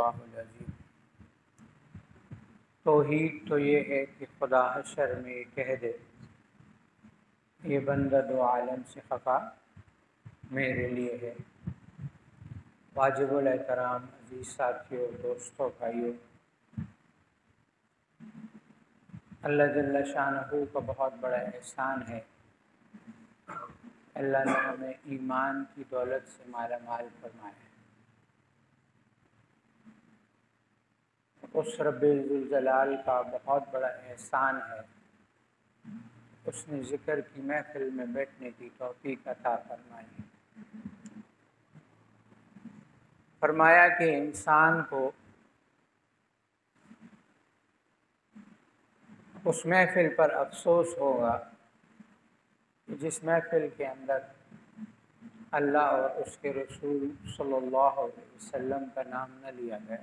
اللہ العظیم۔ توحید تو یہ ہے کہ خدا حشر میں یہ کہہ دے یہ بندہ دو عالم سے خفا میرے لیے ہے۔ واجب الاحترام عزیز ساتھیوں، دوستوں، بھائیوں، اللہ جل شانہ کا بہت بڑا احسان ہے، اللہ نے ہمیں ایمان کی دولت سے مالا مال فرمایا ہے۔ اس رب ذوالجلال کا بہت بڑا احسان ہے، اس نے ذکر کی محفل میں بیٹھنے کی توفیق عطا فرمائی۔ فرمایا کہ انسان کو اس محفل پر افسوس ہوگا جس محفل کے اندر اللہ اور اس کے رسول صلی اللہ علیہ وسلم کا نام نہ لیا گیا۔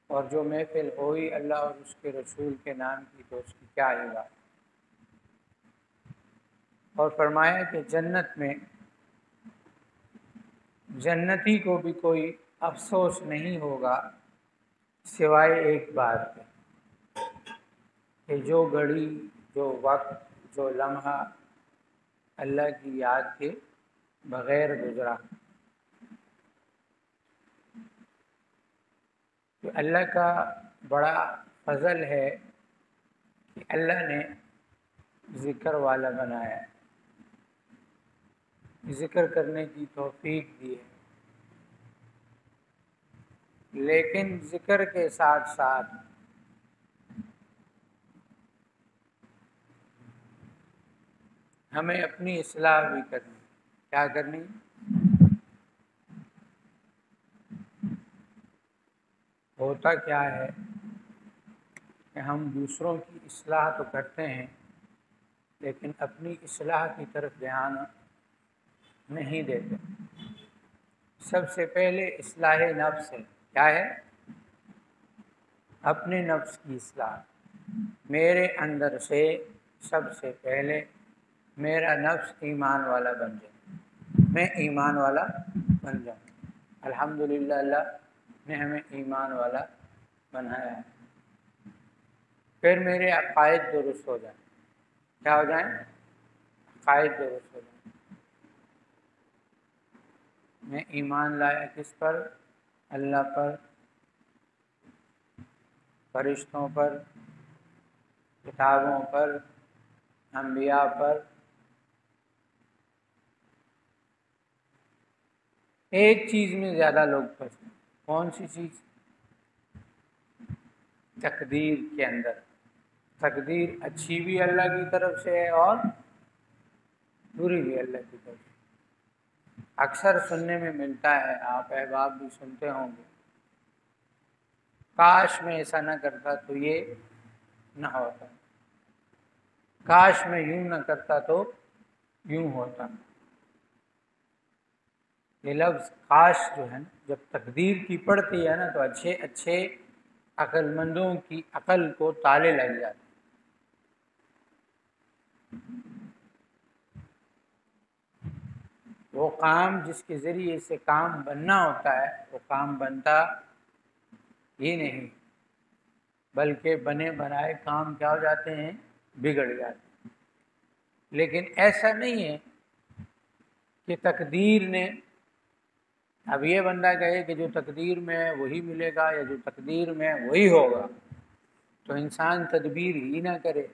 اور جو محفل ہوئی اللہ اور اس کے رسول کے نام کی تو اس کی کیا ہی بات۔ اور فرمایا کہ جنت میں جنتی کو بھی کوئی افسوس نہیں ہوگا سوائے ایک بات کے کہ جو گھڑی، جو وقت، جو لمحہ اللہ کی یاد کے بغیر گزرا۔ تو اللہ کا بڑا فضل ہے کہ اللہ نے ذکر والا بنایا، ذکر کرنے کی توفیق دی ہے، لیکن ذکر کے ساتھ ساتھ ہمیں اپنی اصلاح بھی کرنی۔ کیا کرنی؟ ہوتا کیا ہے کہ ہم دوسروں کی اصلاح تو کرتے ہیں لیکن اپنی اصلاح کی طرف دھیان نہیں دیتے۔ سب سے پہلے اصلاح نفس ہے۔ کیا ہے؟ اپنے نفس کی اصلاح۔ میرے اندر سے سب سے پہلے میرا نفس ایمان والا بن جائے، میں ایمان والا بن جاؤں۔ الحمدللہ اللہ نے ہمیں ایمان والا بنایا ہے۔ پھر میرے عقائد درست ہو جائیں۔ کیا ہو جائیں؟ عقائد درست ہو جائیں۔ میں ایمان لایا کس پر؟ اللہ پر، فرشتوں پر، کتابوں پر، انبیاء پر۔ ایک چیز میں زیادہ لوگ پھنسے۔ کون سی چیز؟ تقدیر کے اندر۔ تقدیر اچھی بھی اللہ کی طرف سے ہے اور بری بھی اللہ کی طرف سے۔ اکثر سننے میں ملتا ہے، آپ احباب بھی سنتے ہوں گے، کاش میں ایسا نہ کرتا تو یہ نہ ہوتا، کاش میں یوں نہ کرتا تو یوں ہوتا۔ یہ لفظ کاش جو ہے نا، جب تقدیر کی پڑتی ہے نا تو اچھے اچھے عقل مندوں کی عقل کو تالے لگ جاتے۔ وہ کام جس کے ذریعے سے کام بننا ہوتا ہے وہ کام بنتا ہی نہیں، بلکہ بنے بنائے کام کیا ہو جاتے ہیں؟ بگڑ جاتے ہیں۔ لیکن ایسا نہیں ہے کہ تقدیر نے، اب یہ بندہ کہے کہ جو تقدیر میں ہے وہی ملے گا یا جو تقدیر میں ہے وہی ہوگا، تو انسان تدبیر ہی نہ کرے۔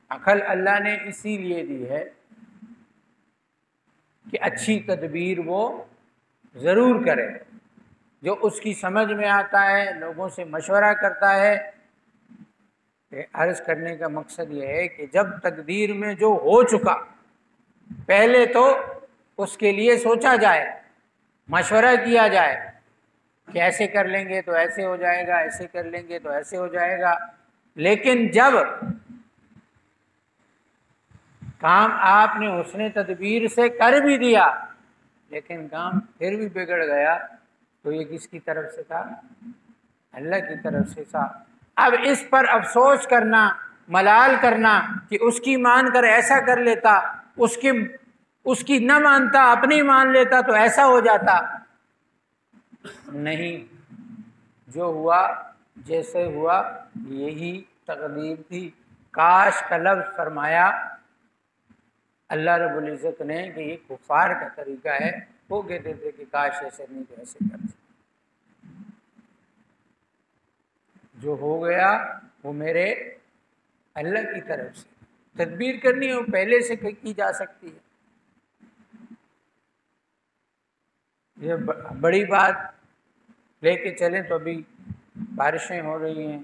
عقل اللہ نے اسی لیے دی ہے کہ اچھی تدبیر وہ ضرور کرے، جو اس کی سمجھ میں آتا ہے، لوگوں سے مشورہ کرتا ہے۔ عرض کرنے کا مقصد یہ ہے کہ جب تقدیر میں جو ہو چکا پہلے تو اس کے لیے سوچا جائے، مشورہ کیا جائے کہ ایسے کر لیں گے تو ایسے ہو جائے گا، ایسے کر لیں گے تو ایسے ہو جائے گا۔ لیکن جب کام آپ نے حسن تدبیر سے کر بھی دیا لیکن کام پھر بھی بگڑ گیا تو یہ کس کی طرف سے تھا؟ اللہ کی طرف سے تھا۔ اب اس پر افسوس کرنا ملال کرنا کہ اس کی مان کر ایسا کر لیتا، اس کی نہ مانتا اپنی مان لیتا تو ایسا ہو جاتا، نہیں، جو ہوا جیسے ہوا یہی تقدیر تھی۔ کاش کا لفظ فرمایا اللہ رب العزت نے کہ یہ کفار کا طریقہ ہے، وہ کہتے تھے کہ کاش ایسے نہیں تو ایسے کر سکتے۔ جو ہو گیا وہ میرے اللہ کی طرف سے، تدبیر کرنی ہے وہ پہلے سے کی جا سکتی ہے۔ یہ بڑی بات لے کے چلیں تو ابھی بارشیں ہو رہی ہیں،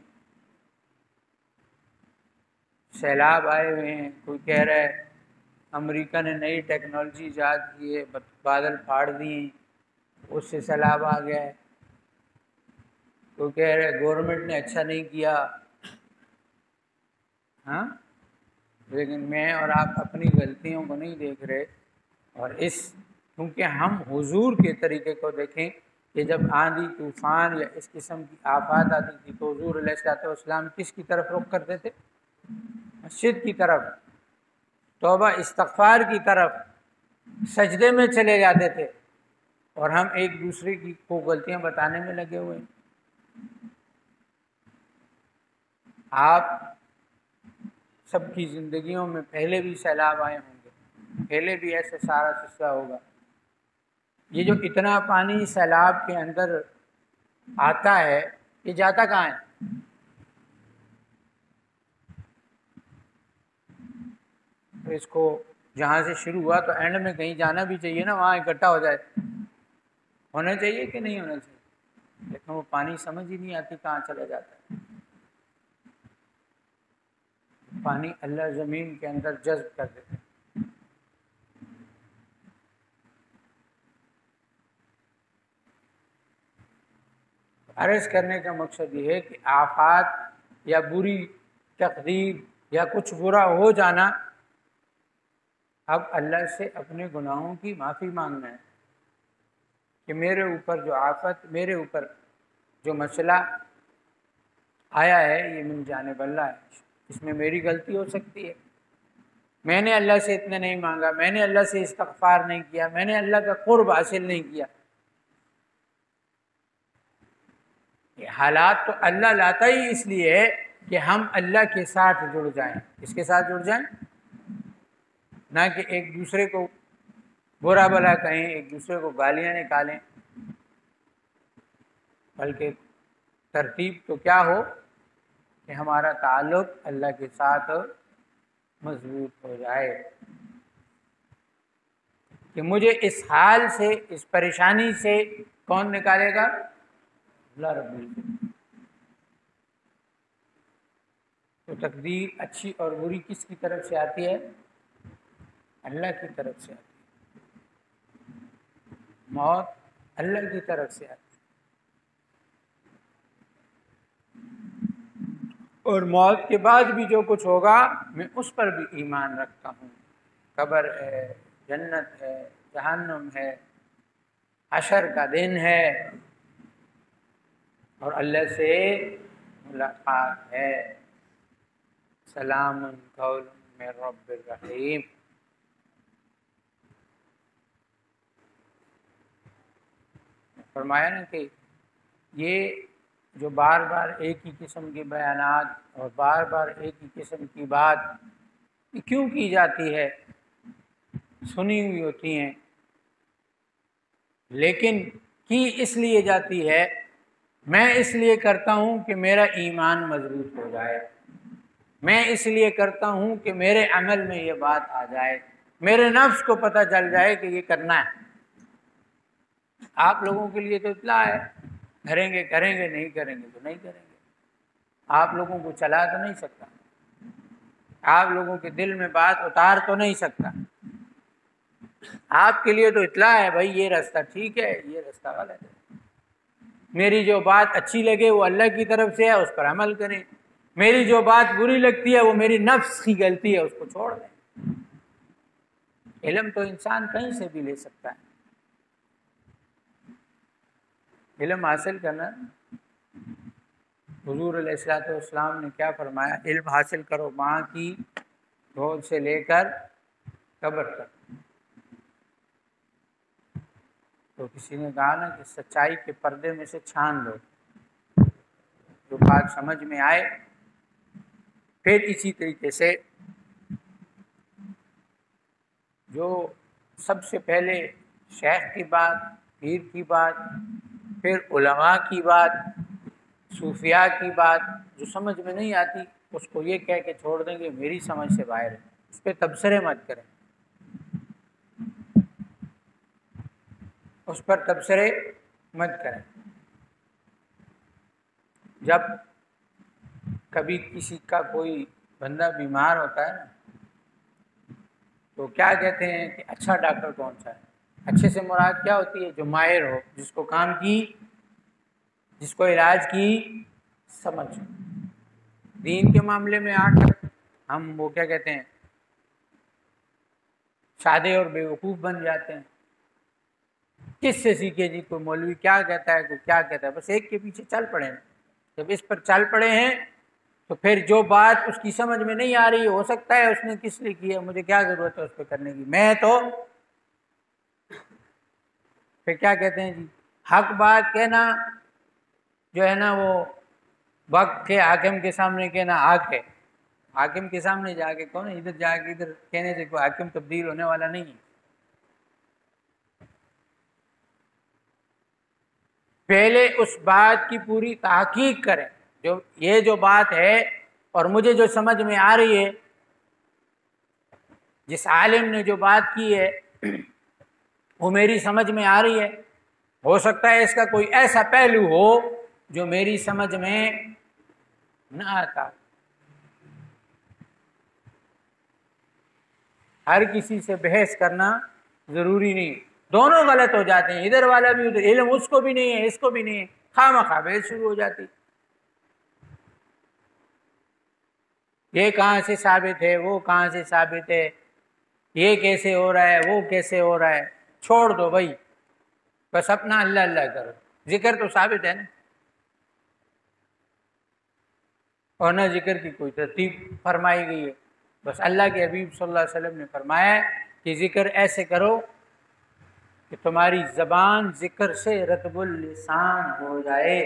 سیلاب آئے ہوئے ہیں، کوئی کہہ رہا ہے امریکہ نے نئی ٹیکنالوجی ایجاد کی ہے، بادل پھاڑ دیے اس سے سیلاب آ گیا ہے، کوئی کہہ رہا ہے گورنمنٹ نے اچھا نہیں کیا۔ ہاں، لیکن میں اور آپ اپنی غلطیوں کو نہیں دیکھ رہے، اور کیونکہ ہم حضور کے طریقے کو دیکھیں کہ جب آندھی طوفان یا اس قسم کی آفات آتی تھی تو حضور علیہ الصلوۃ والسلام کس کی طرف رخ کرتے تھے؟ مسجد کی طرف، توبہ استغفار کی طرف، سجدے میں چلے جاتے تھے، اور ہم ایک دوسرے کی کو غلطیاں بتانے میں لگے ہوئے ہیں۔ آپ سب کی زندگیوں میں پہلے بھی سیلاب آئے ہوں گے، پہلے بھی ایسے سارا قصہ ہوگا۔ یہ جو اتنا پانی سیلاب کے اندر آتا ہے یہ جاتا کہاں ہے؟ اس کو جہاں سے شروع ہوا تو اینڈ میں کہیں جانا بھی چاہیے نا، وہاں اکٹھا ہو جائے، ہونا چاہیے کہ نہیں ہونا چاہیے، لیکن وہ پانی سمجھ ہی نہیں آتی کہاں چلا جاتا ہے۔ پانی اللہ زمین کے اندر جذب کر دیتے ہیں۔ عرض کرنے کا مقصد یہ ہے کہ آفات یا بری تقدیر یا کچھ برا ہو جانا، اب اللہ سے اپنے گناہوں کی معافی مانگنا ہے کہ میرے اوپر جو آفت، میرے اوپر جو مسئلہ آیا ہے یہ من جانب اللہ ہے، اس میں میری غلطی ہو سکتی ہے، میں نے اللہ سے اتنا نہیں مانگا، میں نے اللہ سے استغفار نہیں کیا، میں نے اللہ کا قرب حاصل نہیں کیا۔ یہ حالات تو اللہ لاتا ہی اس لیے ہے کہ ہم اللہ کے ساتھ جڑ جائیں۔ اس کے ساتھ جڑ جائیں، نہ کہ ایک دوسرے کو برا بھلا کہیں، ایک دوسرے کو گالیاں نکالیں، بلکہ ترتیب تو کیا ہو کہ ہمارا تعلق اللہ کے ساتھ مضبوط ہو جائے، کہ مجھے اس حال سے، اس پریشانی سے کون نکالے گا؟ اللہ رب العزت۔ تو تقدیر اچھی اور بری کس کی طرف سے آتی ہے؟ اللہ کی طرف سے آتی ہے۔ موت اللہ کی طرف سے آتی ہے، اور موت کے بعد بھی جو کچھ ہوگا میں اس پر بھی ایمان رکھتا ہوں۔ قبر ہے، جنت ہے، جہنم ہے، حشر کا دن ہے، اور اللہ سے ملاقات ہے۔ سلام قول من رب الرحیم۔ فرمایا نا کہ یہ جو بار بار ایک ہی قسم کے بیانات اور بار بار ایک ہی قسم کی بات یہ کیوں کی جاتی ہے؟ سنی ہوئی ہوتی ہیں، لیکن کی اس لیے جاتی ہے، میں اس لیے کرتا ہوں کہ میرا ایمان مضبوط ہو جائے، میں اس لیے کرتا ہوں کہ میرے عمل میں یہ بات آ جائے، میرے نفس کو پتہ چل جائے کہ یہ کرنا ہے۔ آپ لوگوں کے لیے تو اطلاع ہے، کریں گے کریں گے، نہیں کریں گے تو نہیں کریں گے، آپ لوگوں کو چلا تو نہیں سکتا، آپ لوگوں کے دل میں بات اتار تو نہیں سکتا، آپ کے لیے تو اطلاع ہے بھائی یہ راستہ ٹھیک ہے، یہ راستہ غلط ہے، میری جو بات اچھی لگے وہ اللہ کی طرف سے ہے، اس پر عمل کریں، میری جو بات بری لگتی ہے وہ میری نفس کی غلطی ہے، اس کو چھوڑ دیں۔ علم تو انسان کہیں سے بھی لے سکتا ہے، علم حاصل کرنا حضور علیہ الصلوۃ والسلام نے کیا فرمایا؟ علم حاصل کرو ماں کی گود سے لے کر قبر تک۔ تو کسی نے کہا نا کہ سچائی کے پردے میں سے چھان دو، جو بات سمجھ میں آئے۔ پھر اسی طریقے سے جو سب سے پہلے شیخ کی بات، پیر کی بات، پھر علماء کی بات، صوفیاء کی بات جو سمجھ میں نہیں آتی اس کو یہ کہہ کے چھوڑ دیں گے میری سمجھ سے باہر ہے، اس پہ تبصرے مت کریں، اس پر تبصرے مت کریں۔ جب کبھی کسی کا کوئی بندہ بیمار ہوتا ہے نا تو کیا کہتے ہیں کہ اچھا ڈاکٹر کون سا ہے؟ اچھے سے مراد کیا ہوتی ہے؟ جو ماہر ہو، جس کو کام کی، جس کو علاج کی سمجھ۔ دین کے معاملے میں آ کر ہم وہ کیا کہتے ہیں، سادے اور بیوقوف بن جاتے ہیں۔ کس سے سیکھے جی؟ کوئی مولوی کیا کہتا ہے، کوئی کیا کہتا ہے، بس ایک کے پیچھے چل پڑے ہیں۔ جب اس پر چل پڑے ہیں تو پھر جو بات اس کی سمجھ میں نہیں آ رہی، ہو سکتا ہے اس نے کس لیے کیا، مجھے کیا ضرورت ہے اس پہ کرنے کی، میں تو پھر کیا کہتے ہیں جی، حق بات کہنا جو ہے نا وہ وقت کے حاکم کے سامنے کہنا حق ہے۔ حاکم کے سامنے جا کے کون، ادھر جا کے ادھر کہنے سے کوئی حاکم تبدیل ہونے والا نہیں ہے۔ پہلے اس بات کی پوری تحقیق کریں، جو یہ جو بات ہے اور مجھے جو سمجھ میں آ رہی ہے، جس عالم نے جو بات کی ہے وہ میری سمجھ میں آ رہی ہے، ہو سکتا ہے اس کا کوئی ایسا پہلو ہو جو میری سمجھ میں نہ آتا۔ ہر کسی سے بحث کرنا ضروری نہیں، دونوں غلط ہو جاتے ہیں، ادھر والا بھی ادھر، علم اس کو بھی نہیں ہے اس کو بھی نہیں ہے، خواہ بحث شروع ہو جاتی۔ یہ کہاں سے ثابت ہے، وہ کہاں سے ثابت ہے، یہ کیسے ہو رہا ہے، وہ کیسے ہو رہا ہے، چھوڑ دو بھائی، بس اپنا اللہ اللہ کرو۔ ذکر تو ثابت ہے نا، اور نہ ذکر کی کوئی ترتیب فرمائی گئی ہے، بس اللہ کے حبیب صلی اللہ علیہ وسلم نے فرمایا کہ ذکر ایسے کرو کہ تمہاری زبان ذکر سے رطب اللسان ہو جائے۔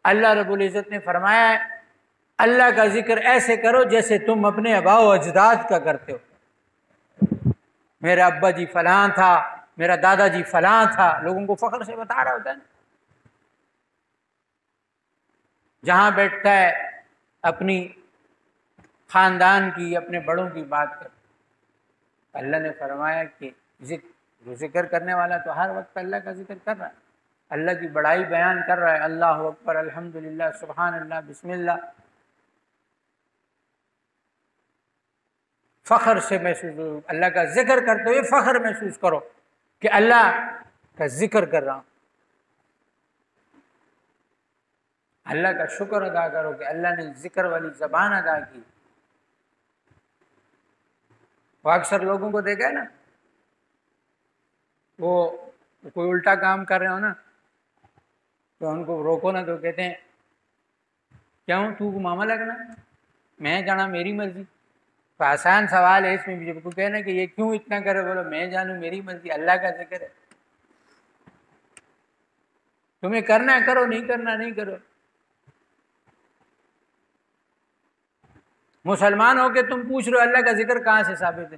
اللہ رب العزت نے فرمایا اللہ کا ذکر ایسے کرو جیسے تم اپنے آباء و اجداد کا کرتے ہو۔ میرا ابا جی فلاں تھا، میرا دادا جی فلاں تھا، لوگوں کو فخر سے بتا رہا ہوتا ہے نا۔ جہاں بیٹھتا ہے اپنی خاندان کی، اپنے بڑوں کی بات کر۔ اللہ نے فرمایا کہ ذکر کرنے والا تو ہر وقت اللہ کا ذکر کر رہا ہے، اللہ کی بڑائی بیان کر رہا ہے، اللہ اکبر، الحمدللہ، سبحان اللہ، بسم اللہ، فخر سے محسوس ہو، اللہ کا ذکر کرتے ہوئے فخر محسوس کرو کہ اللہ کا ذکر کر رہا ہوں۔ اللہ کا شکر ادا کرو کہ اللہ نے ذکر والی زبان ادا کی۔ وہ اکثر لوگوں کو دیکھا ہے نا، وہ کوئی الٹا کام کر رہے ہو نا تو ان کو روکو نا تو کہتے ہیں کیوں تو ماما لگنا، میں جانا میری مرضی۔ تو آسان سوال ہے اس میں بھی، جب کو کہنا کہ یہ کیوں اتنا کرے، بولو میں جانوں میری مرضی، اللہ کا ذکر ہے، تمہیں کرنا ہے کرو، نہیں کرنا نہیں کرو۔ مسلمان ہو کے تم پوچھ رہے ہو اللہ کا ذکر کہاں سے ثابت ہے؟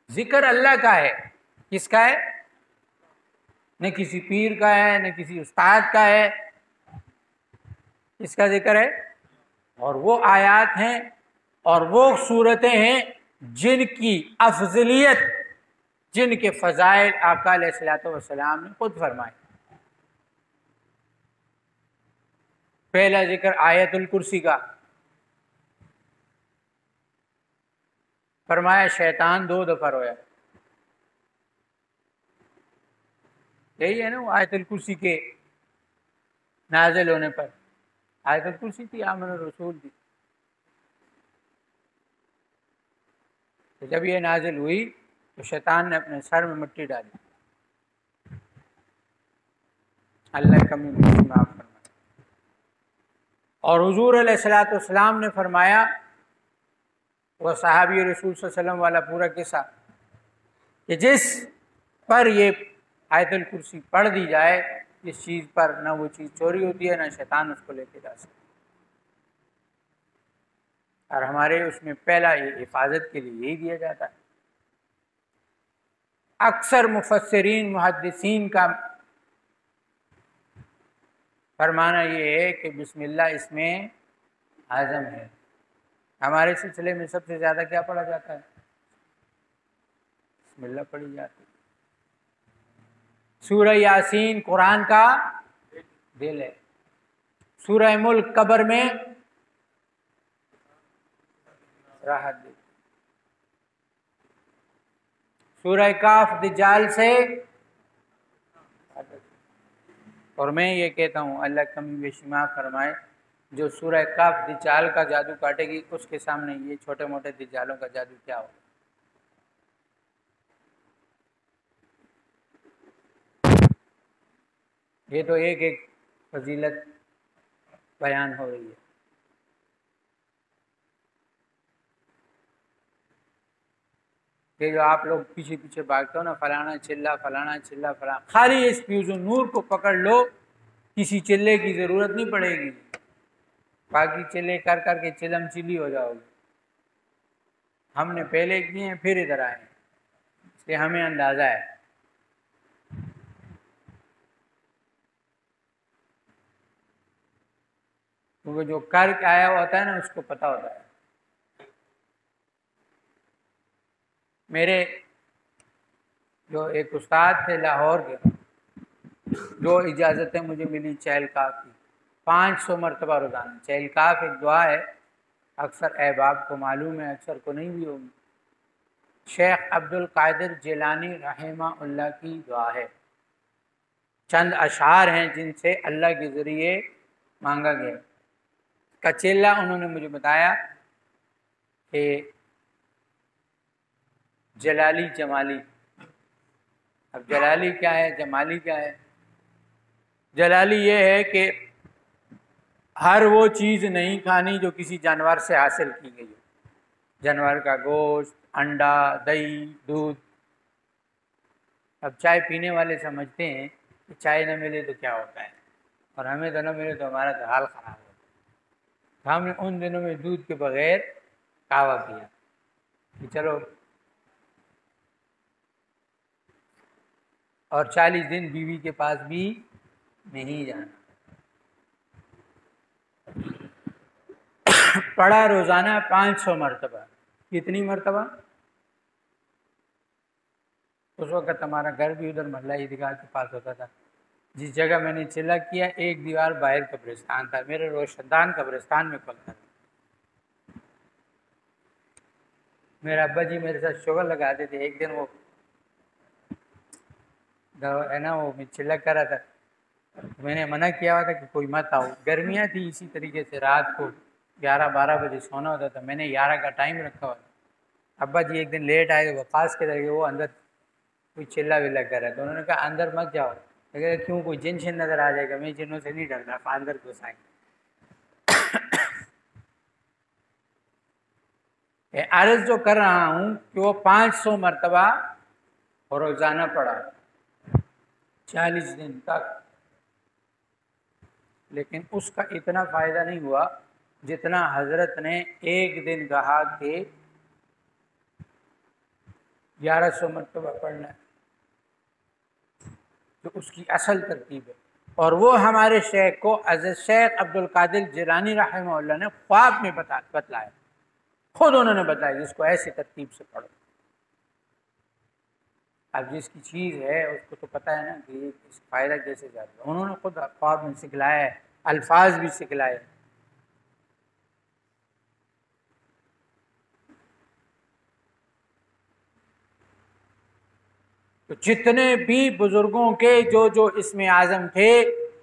ذکر اللہ کا ہے، کس کا ہے؟ نہ کسی پیر کا ہے، نہ کسی استاد کا ہے، اس کا ذکر ہے۔ اور وہ آیات ہیں اور وہ صورتیں ہیں جن کی افضلیت، جن کے فضائل آقا علیہ الصلوۃ والسلام نے خود فرمائے۔ پہلا ذکر آیت الکرسی کا، فرمایا شیطان 2 دفعہ رویا۔ یہی ہے نا وہ آیت الکرسی کے نازل ہونے پر، آیت الکرسی تھی، آمن الرسول تھی، تو جب یہ نازل ہوئی تو شیطان نے اپنے سر میں مٹی ڈالی، اللہ کمی بیشی معاف فرمائے۔ اور حضور علیہ الصلوۃ والسلام نے فرمایا، وہ صحابی رسول صلی اللہ علیہ وسلم والا پورا قصہ، کہ جس پر یہ آیت الکرسی پڑھ دی جائے، اس چیز پر نہ وہ چیز چوری ہوتی ہے، نہ شیطان اس کو لے کے جا سکتا۔ اور ہمارے اس میں پہلا یہ حفاظت کے لیے یہی دیا جاتا ہے۔ اکثر مفسرین محدثین کا فرمانا یہ ہے کہ بسم اللہ اس میں اعظم ہے۔ ہمارے سلسلے میں سب سے زیادہ کیا پڑھا جاتا ہے؟ بسم اللہ پڑھی جاتی ہے۔ سورہ یاسین قرآن کا دل ہے۔ سورہ ملک قبر میں راحت دے۔ سورہ کاف دجال سے، اور میں یہ کہتا ہوں اللہ کمی بیشی معاف فرمائے، جو سورہ کاف دجال کا جادو کاٹے گی، اس کے سامنے یہ چھوٹے موٹے دجالوں کا جادو کیا ہوگا؟ یہ تو ایک ایک فضیلت بیان ہو رہی ہے۔ کہ جو آپ لوگ پیچھے پیچھے بھاگتے ہو نا، فلانا چلہ فلانا چلہ فلانا، خالی اس فیوز نور کو پکڑ لو، کسی چلے کی ضرورت نہیں پڑے گی، باقی چلے کر کر کے چلم چلی ہو جاؤ گی۔ ہم نے پہلے کیے ہیں، پھر ادھر آئے ہیں، اس لیے ہمیں اندازہ ہے۔ کیونکہ جو کر کے آیا ہوا ہوتا ہے نا، اس کو پتہ ہوتا ہے۔ میرے جو ایک استاد تھے لاہور کے، جو اجازتیں مجھے ملی چہل کاف کی، 500 مرتبہ روزانہ۔ چہل کاف ایک دعا ہے، اکثر احباب کو معلوم ہے، اکثر کو نہیں بھی ہوگی۔ شیخ عبد القادر جیلانی رحمہ اللہ کی دعا ہے، چند اشعار ہیں جن سے اللہ کے ذریعے مانگا گیا۔ کچیلا انہوں نے مجھے بتایا کہ جلالی جمالی، اب جلالی کیا ہے، جمالی کیا ہے؟ جلالی یہ ہے کہ ہر وہ چیز نہیں کھانی جو کسی جانور سے حاصل کی گئی ہو، جانور کا گوشت، انڈا، دہی، دودھ۔ اب چائے پینے والے سمجھتے ہیں کہ چائے نہ ملے تو کیا ہوتا ہے، اور ہمیں تو نہ ملے تو ہمارا تو حال خراب ہوتا ہے۔ تو ہم نے ان دنوں میں دودھ کے بغیر قہوہ کیا کہ چلو، اور 40 دن بیوی کے پاس بھی نہیں جانا۔ پڑھا روزانہ 500 مرتبہ۔ کتنی مرتبہ؟ اس وقت ہمارا گھر بھی ادھر محلہ عیدگاہ کے پاس ہوتا تھا۔ جس جگہ میں نے چلہ کیا، ایک دیوار باہر قبرستان تھا، میرے روشندان قبرستان میں پڑتا تھا۔ میرا ابا جی میرے ساتھ شغل لگاتے تھے۔ ایک دن وہ ہے نا، وہ میں چلہ کر رہا تھا، میں نے منع کیا ہوا تھا کہ کوئی مت آؤ۔ گرمیاں تھی، اسی طریقے سے رات کو 11-12 بجے سونا ہوتا تھا، میں نے 11 کا ٹائم رکھا ہوا تھا۔ ابا جی ایک دن لیٹ آئے، وقاص کے لگے وہ اندر کوئی چلہ ولہ کر رہا ہے، تو انہوں نے کہا اندر مت جاؤ۔ لیکن کیوں، کوئی جن شن نظر آ جائے گا؟ میں جنوں سے نہیں ڈرتا، اندر گھس آئیں گے۔ عرض جو کر رہا ہوں کہ وہ 500 مرتبہ روزانہ پڑھا 40 دن تک، لیکن اس کا اتنا فائدہ نہیں ہوا جتنا حضرت نے ایک دن کہا کہ 1100 مرتبہ پڑھنا ہے، تو اس کی اصل ترتیب ہے۔ اور وہ ہمارے شیخ کو حضرت شیخ عبد القادر جیلانی رحمہ اللہ نے خواب میں بتلایا، خود انہوں نے بتایا جس کو ایسی ترتیب سے پڑھو۔ اب جس کی چیز ہے اس کو تو پتہ ہے نا کہ یہ اس فائدہ کیسے جاتا ہے۔ انہوں نے خود خواب میں سکھلایا ہے، الفاظ بھی سکھلائے۔ تو جتنے بھی بزرگوں کے جو اسم اعظم تھے،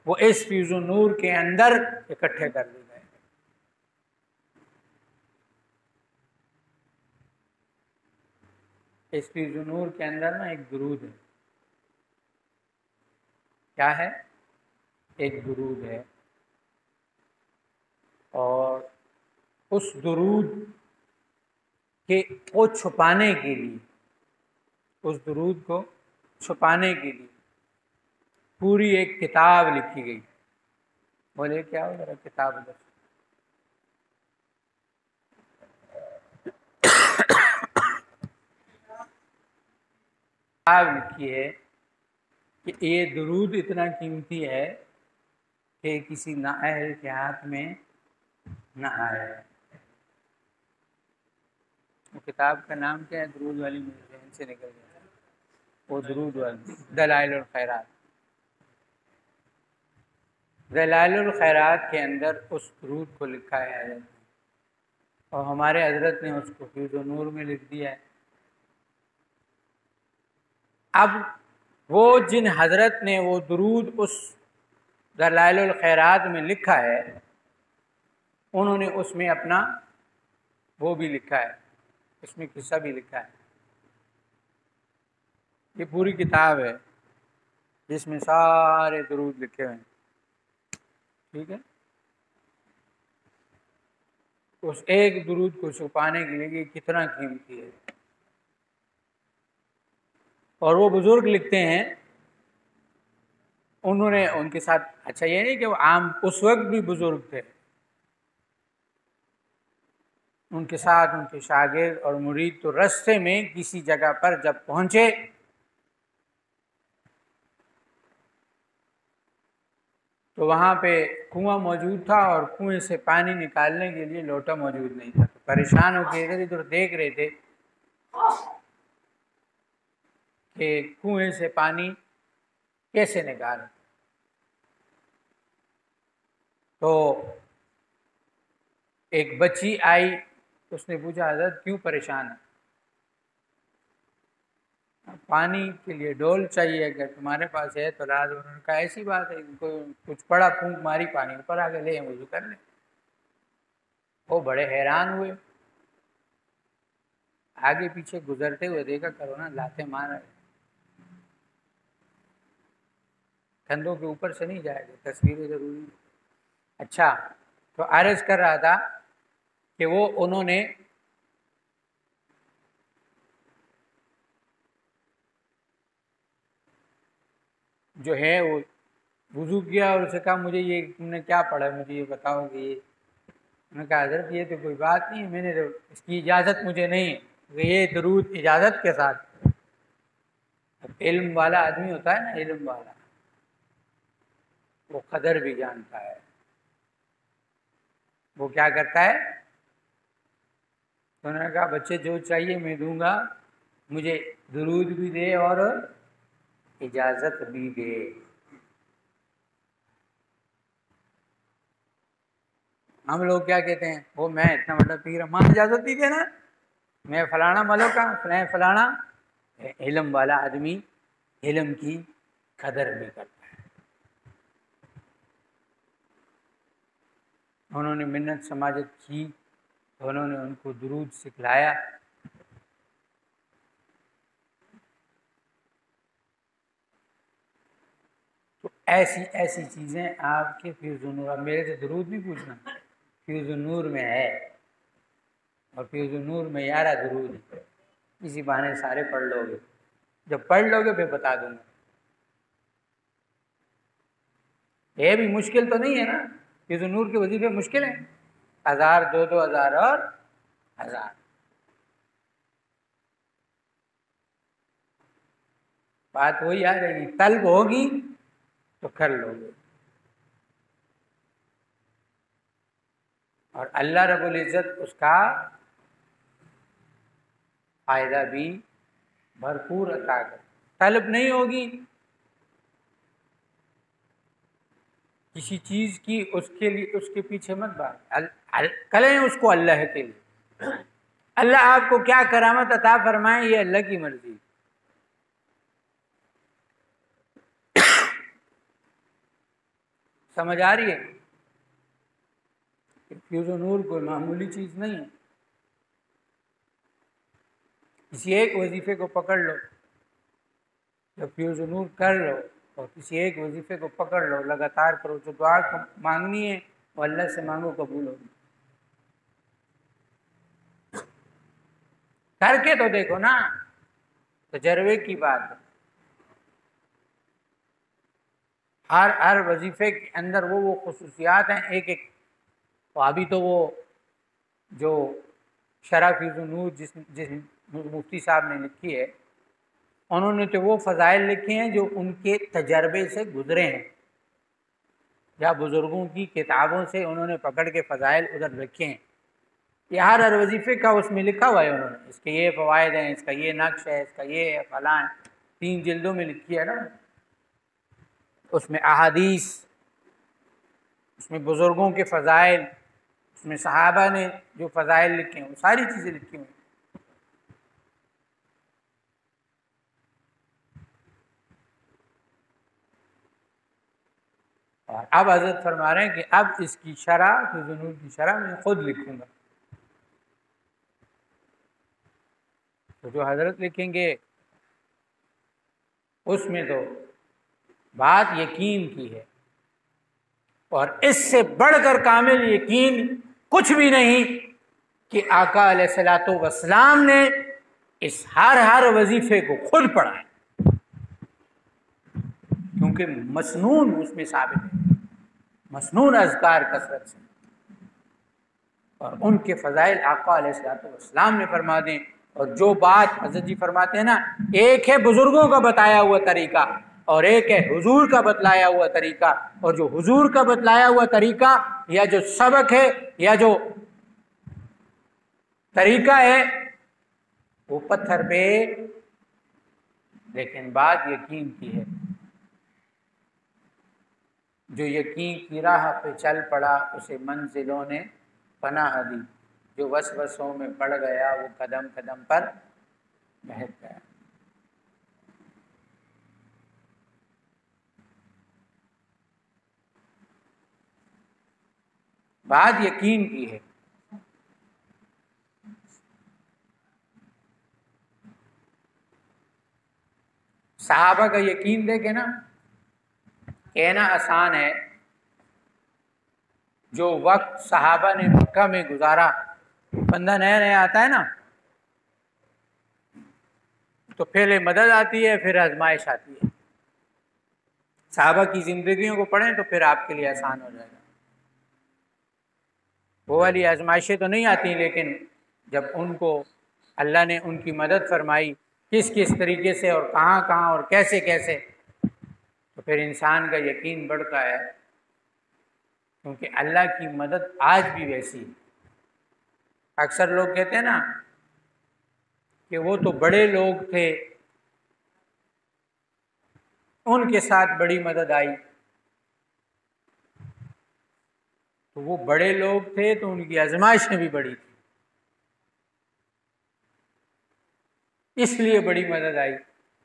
وہ اس فیض النور کے اندر اکٹھے کر لیے گئے۔ اس فیض النور کے اندر نا ایک درود ہے، کیا ہے؟ ایک درود ہے، اور اس درود کو چھپانے کے لیے، اس درود کو چھپانے کے لیے پوری ایک کتاب لکھی گئی۔ بولے کیا ہو ذرا کتاب ادھر، کتاب لکھی ہے کہ یہ درود اتنا قیمتی ہے کہ کسی نااہل کے ہاتھ میں نہ آئے۔ وہ کتاب کا نام کیا ہے؟ درود والی میرے ذہن سے نکل گیا، وہ درود والی دلائل الخیرات۔ دلائل الخیرات کے اندر اس درود کو لکھا ہے حضرت نے، اور ہمارے حضرت نے اس کو فیض و نور میں لکھ دیا ہے۔ اب وہ جن حضرت نے وہ درود اس دلائل الخیرات میں لکھا ہے، انہوں نے اس میں اپنا وہ بھی لکھا ہے، اس میں قصہ بھی لکھا ہے۔ یہ پوری کتاب ہے جس میں سارے درود لکھے ہوئے ہیں، ٹھیک ہے۔ اس ایک درود کو چھپانے کے لیے کتنا قیمتی ہے۔ اور وہ بزرگ لکھتے ہیں، انہوں نے ان کے ساتھ، اچھا یہ نہیں کہ وہ عام اس وقت بھی بزرگ تھے، ان کے ساتھ ان کے شاگرد اور مرید تو رستے میں کسی جگہ پر جب پہنچے تو وہاں پہ کنواں موجود تھا، اور کنویں سے پانی نکالنے کے لیے لوٹا موجود نہیں تھا۔ پریشان ہو کے ادھر ادھر دیکھ رہے تھے کہ کنویں سے پانی کیسے نکالیں۔ تو ایک بچی آئی، اس نے پوچھا حضرت کیوں پریشان ہے؟ پانی کے لیے ڈول چاہیے، اگر تمہارے پاس ہے تو لا دو۔ انہوں نے کہا ایسی بات ہے، کچھ پڑا پھونک ماری، پانی اوپر آ کے لے وضو کر لیں۔ وہ بڑے حیران ہوئے، آگے پیچھے گزرتے ہوئے دیکھا کرو نا، لاتے مار رہے، کندھوں کے اوپر سے نہیں جائے گا، تصویریں ضروری ہیں۔ اچھا، تو عرض کر رہا تھا کہ وہ انہوں نے جو ہے وہ وضو کیا، اور اسے کہا مجھے یہ تم نے کیا پڑھا، مجھے یہ بتاؤ کہ یہ۔ انہوں نے کہا حضرت یہ تو کوئی بات نہیں ہے، میں نے تو اس کی اجازت مجھے نہیں ہے کہ یہ درود اجازت کے ساتھ۔ علم والا آدمی ہوتا ہے نا، علم والا، وہ قدر بھی جانتا ہے۔ وہ کیا کرتا ہے؟ تو انہوں نے کہا بچے جو چاہیے میں دوں گا، مجھے درود بھی دے اور اجازت بھی دے۔ ہم لوگ کیا کہتے ہیں، وہ میں اتنا بڑا پیر ہوں، ماں اجازت نہیں دینا، میں فلانا ملک کا فلانا۔ علم والا آدمی علم کی قدر بھی کرتا ہے۔ انہوں نے منت سماجت کی، انہوں نے ان کو درود سکھلایا۔ تو ایسی ایسی چیزیں آپ کے فیض النور، میرے سے درود بھی پوچھنا، فیض النور میں ہے، اور فیض النور میں 11 درود ہے، اسی بہانے سارے پڑھ لو گے، جب پڑھ لو گے پھر بتا دوں گا۔ یہ بھی مشکل تو نہیں ہے نا، فیض النور کے وظیفے مشکل ہیں، 1000 2000 اور 1000۔ بات وہی آ جائے گی، طلب ہوگی تو کر لو گے، اور اللہ رب العزت اس کا فائدہ بھی بھرپور عطا کر۔ طلب نہیں ہوگی کسی چیز کی، اس کے لیے اس کے پیچھے مت بھاگ، کریں اس کو اللہ کے لیے۔ اللہ آپ کو کیا کرامت عطا فرمائے یہ اللہ کی مرضی۔ سمجھ آ رہی ہے؟ فیض و نور کوئی معمولی چیز نہیں ہے۔ کسی ایک وظیفے کو پکڑ لو، جب فیض و نور کر لو اور کسی ایک وظیفے کو پکڑ لو، لگاتار کرو، جو دعا مانگنی ہے وہ اللہ سے مانگو، قبول ہوگی۔ کر کے تو دیکھو نا، تجربے کی بات ہے۔ ہر وظیفے کے اندر وہ خصوصیات ہیں، ایک ایک۔ ابھی تو وہ جو شرح فیض النور جس مفتی صاحب نے لکھی ہے، انہوں نے تو وہ فضائل لکھے ہیں جو ان کے تجربے سے گزرے ہیں، یا بزرگوں کی کتابوں سے انہوں نے پکڑ کے فضائل ادھر رکھے ہیں۔ یہ ہر وظیفے کا اس میں لکھا ہوا ہے، انہوں نے اس کے یہ فوائد ہیں، اس کا یہ نقش ہے، اس کا یہ فلاں ہے، 3 جلدوں میں لکھی ہے نا۔ اس میں احادیث، اس میں بزرگوں کے فضائل، اس میں صحابہ نے جو فضائل لکھے ہیں، وہ ساری چیزیں لکھی ہوئی ہیں۔ اور اب حضرت فرما رہے ہیں کہ اب اس کی شرح، فیض النور کی شرح میں خود لکھوں گا۔ تو جو حضرت لکھیں گے اس میں تو بات یقین کی ہے، اور اس سے بڑھ کر کامل یقین کچھ بھی نہیں کہ آقا علیہ الصلوۃ والسلام نے اس ہر وظیفے کو خود پڑھا ہے، کیونکہ مسنون اس میں ثابت ہے، مسنون اذکار کثرت سے، اور ان کے فضائل آقا علیہ الصلوۃ والسلام نے فرما دیں۔ اور جو بات حضرت جی فرماتے ہیں نا، ایک ہے بزرگوں کا بتایا ہوا طریقہ، اور ایک ہے حضور کا بتلایا ہوا طریقہ، اور جو حضور کا بتلایا ہوا طریقہ یا جو سبق ہے یا جو طریقہ ہے وہ پتھر پہ، لیکن بات یقین کی ہے۔ جو یقین کی راہ پہ چل پڑا اسے منزلوں نے پناہ دی، جو وسوسوں میں پڑ گیا وہ قدم قدم پر بہک گیا۔ بات یقین کی ہے۔ صحابہ کا یقین دیکھے نا، کہنا آسان ہے، جو وقت صحابہ نے مکہ میں گزارا، بندہ نیا نیا آتا ہے نا تو پہلے مدد آتی ہے، پھر آزمائش آتی ہے۔ صحابہ کی زندگیوں کو پڑھیں تو پھر آپ کے لیے آسان ہو جائے گا۔ وہ والی آزمائشیں تو نہیں آتی، لیکن جب ان کو اللہ نے ان کی مدد فرمائی کس کس طریقے سے اور کہاں کہاں اور کیسے کیسے، تو پھر انسان کا یقین بڑھتا ہے، کیونکہ اللہ کی مدد آج بھی ویسی ہے۔ اکثر لوگ کہتے ہیں نا کہ وہ تو بڑے لوگ تھے، ان کے ساتھ بڑی مدد آئی، تو وہ بڑے لوگ تھے تو ان کی آزمائشیں بھی بڑی تھی، اس لیے بڑی مدد آئی۔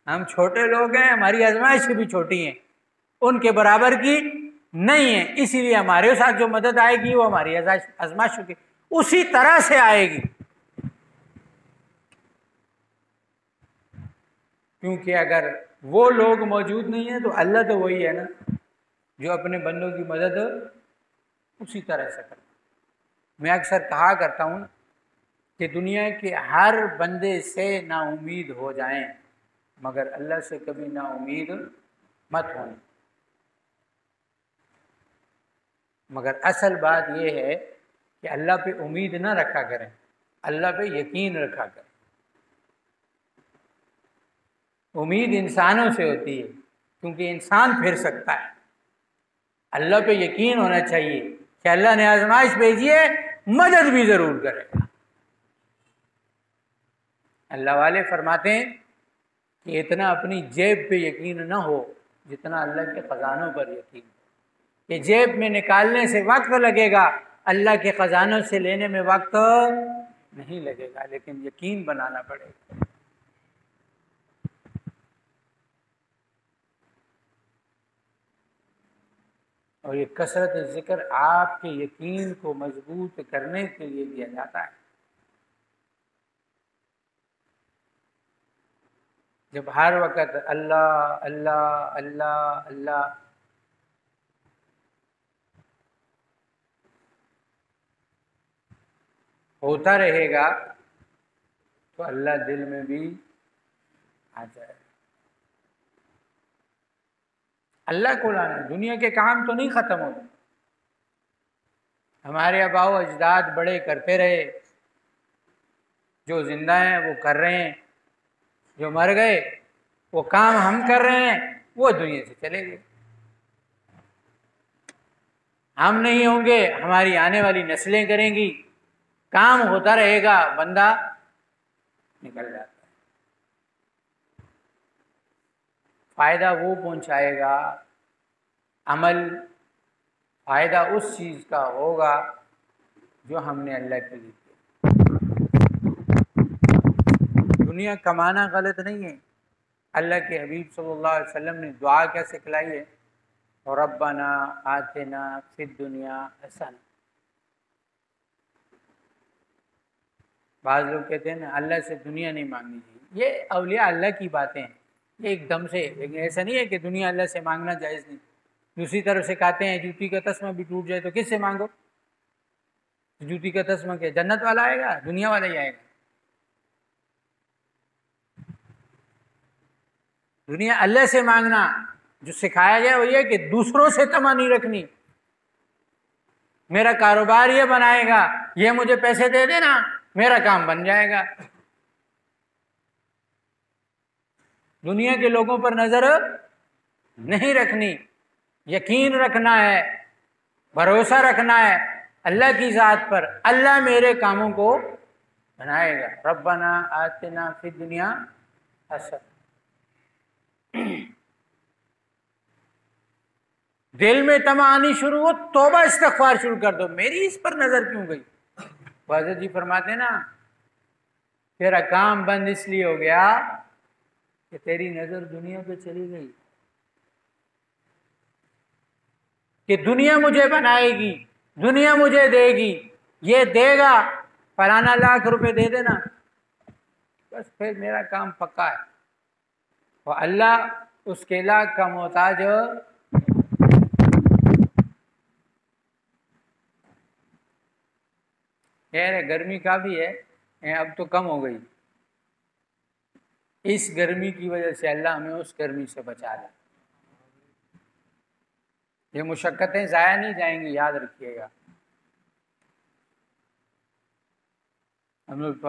ہم چھوٹے لوگ ہیں، ہماری آزمائشیں بھی چھوٹی ہیں، ان کے برابر کی نہیں ہے، اسی لیے ہمارے ساتھ جو مدد آئے گی وہ ہماری آزمائشوں کی اسی طرح سے آئے گی۔ کیونکہ اگر وہ لوگ موجود نہیں ہیں تو اللہ تو وہی ہے نا جو اپنے بندوں کی مدد اسی طرح سے کرتا۔ میں اکثر کہا کرتا ہوں کہ دنیا کے ہر بندے سے نا امید ہو جائیں، مگر اللہ سے کبھی نا امید مت ہونا۔ مگر اصل بات یہ ہے کہ اللہ پہ امید نہ رکھا کریں، اللہ پہ یقین رکھا کریں۔ امید انسانوں سے ہوتی ہے کیونکہ انسان پھر سکتا ہے، اللہ پہ یقین ہونا چاہیے کہ اللہ نے آزمائش بھیجی ہے، مدد بھی ضرور کرے گا۔ اللہ والے فرماتے ہیں کہ اتنا اپنی جیب پہ یقین نہ ہو جتنا اللہ کے خزانوں پر یقین ہو۔ کہ جیب میں نکالنے سے وقت لگے گا، اللہ کے خزانوں سے لینے میں وقت نہیں لگے گا، لیکن یقین بنانا پڑے گا۔ اور یہ کثرت ذکر آپ کے یقین کو مضبوط کرنے کے لیے دیا جاتا ہے۔ جب ہر وقت اللہ اللہ اللہ اللہ ہوتا رہے گا تو اللہ دل میں بھی آ جائے گا۔ اللہ کو لانا، دنیا کے کام تو نہیں ختم ہوتے۔ ہمارے آباء و اجداد بڑے کرتے رہے، جو زندہ ہیں وہ کر رہے ہیں، جو مر گئے وہ کام ہم کر رہے ہیں، وہ دنیا سے چلے گئے۔ ہم نہیں ہوں گے، ہماری آنے والی نسلیں کریں گی، کام ہوتا رہے گا، بندہ نکل جاتا ہے۔ فائدہ وہ پہنچائے گا، عمل فائدہ اس چیز کا ہوگا جو ہم نے اللہ کے لیے کیا۔ دنیا کمانا غلط نہیں ہے۔ اللہ کے حبیب صلی اللہ علیہ وسلم نے دعا کیا سکھلائی ہے؟ ربنا آتنا فی الدنیا حسنہ۔ بعض لوگ کہتے ہیں نا اللہ سے دنیا نہیں مانگنی چاہیے، یہ اولیاء اللہ کی باتیں ہیں، یہ ایک دم سے، لیکن ایسا نہیں ہے کہ دنیا اللہ سے مانگنا جائز نہیں۔ دوسری طرف سے کہتے ہیں جوتی کا تسمہ بھی ٹوٹ جائے تو کس سے مانگو؟ جوتی کا تسمہ کیا جنت والا آئے گا؟ دنیا والا ہی آئے گا؟ دنیا اللہ سے مانگنا جو سکھایا گیا وہ یہ کہ دوسروں سے تمنا نہیں رکھنی، میرا کاروبار یہ بنائے گا، یہ مجھے پیسے دے دینا، میرا کام بن جائے گا۔ دنیا کے لوگوں پر نظر نہیں رکھنی، یقین رکھنا ہے، بھروسہ رکھنا ہے اللہ کی ذات پر، اللہ میرے کاموں کو بنائے گا۔ ربنا آتنا فی الدنیا حسنہ۔ دل میں طمع آنی شروع ہو، توبہ استغفار شروع کر دو، میری اس پر نظر کیوں گئی؟ حضرت جی فرماتے نا تیرا کام بند اس لیے ہو گیا کہ تیری نظر دنیا پہ چلی گئی، کہ دنیا مجھے بنائے گی، دنیا مجھے دے گی، یہ دے گا، فلانا لاکھ روپے دے دینا، بس پھر میرا کام پکا ہے۔ اور اللہ اس کے لاکھ کا محتاج ہے۔ گرمی کافی ہے، اب تو کم ہو گئی، اس گرمی کی وجہ سے اللہ ہمیں اس گرمی سے بچا لے۔ یہ مشقتیں ضائع نہیں جائیں گی، یاد رکھیے گا۔ ہم لوگ تو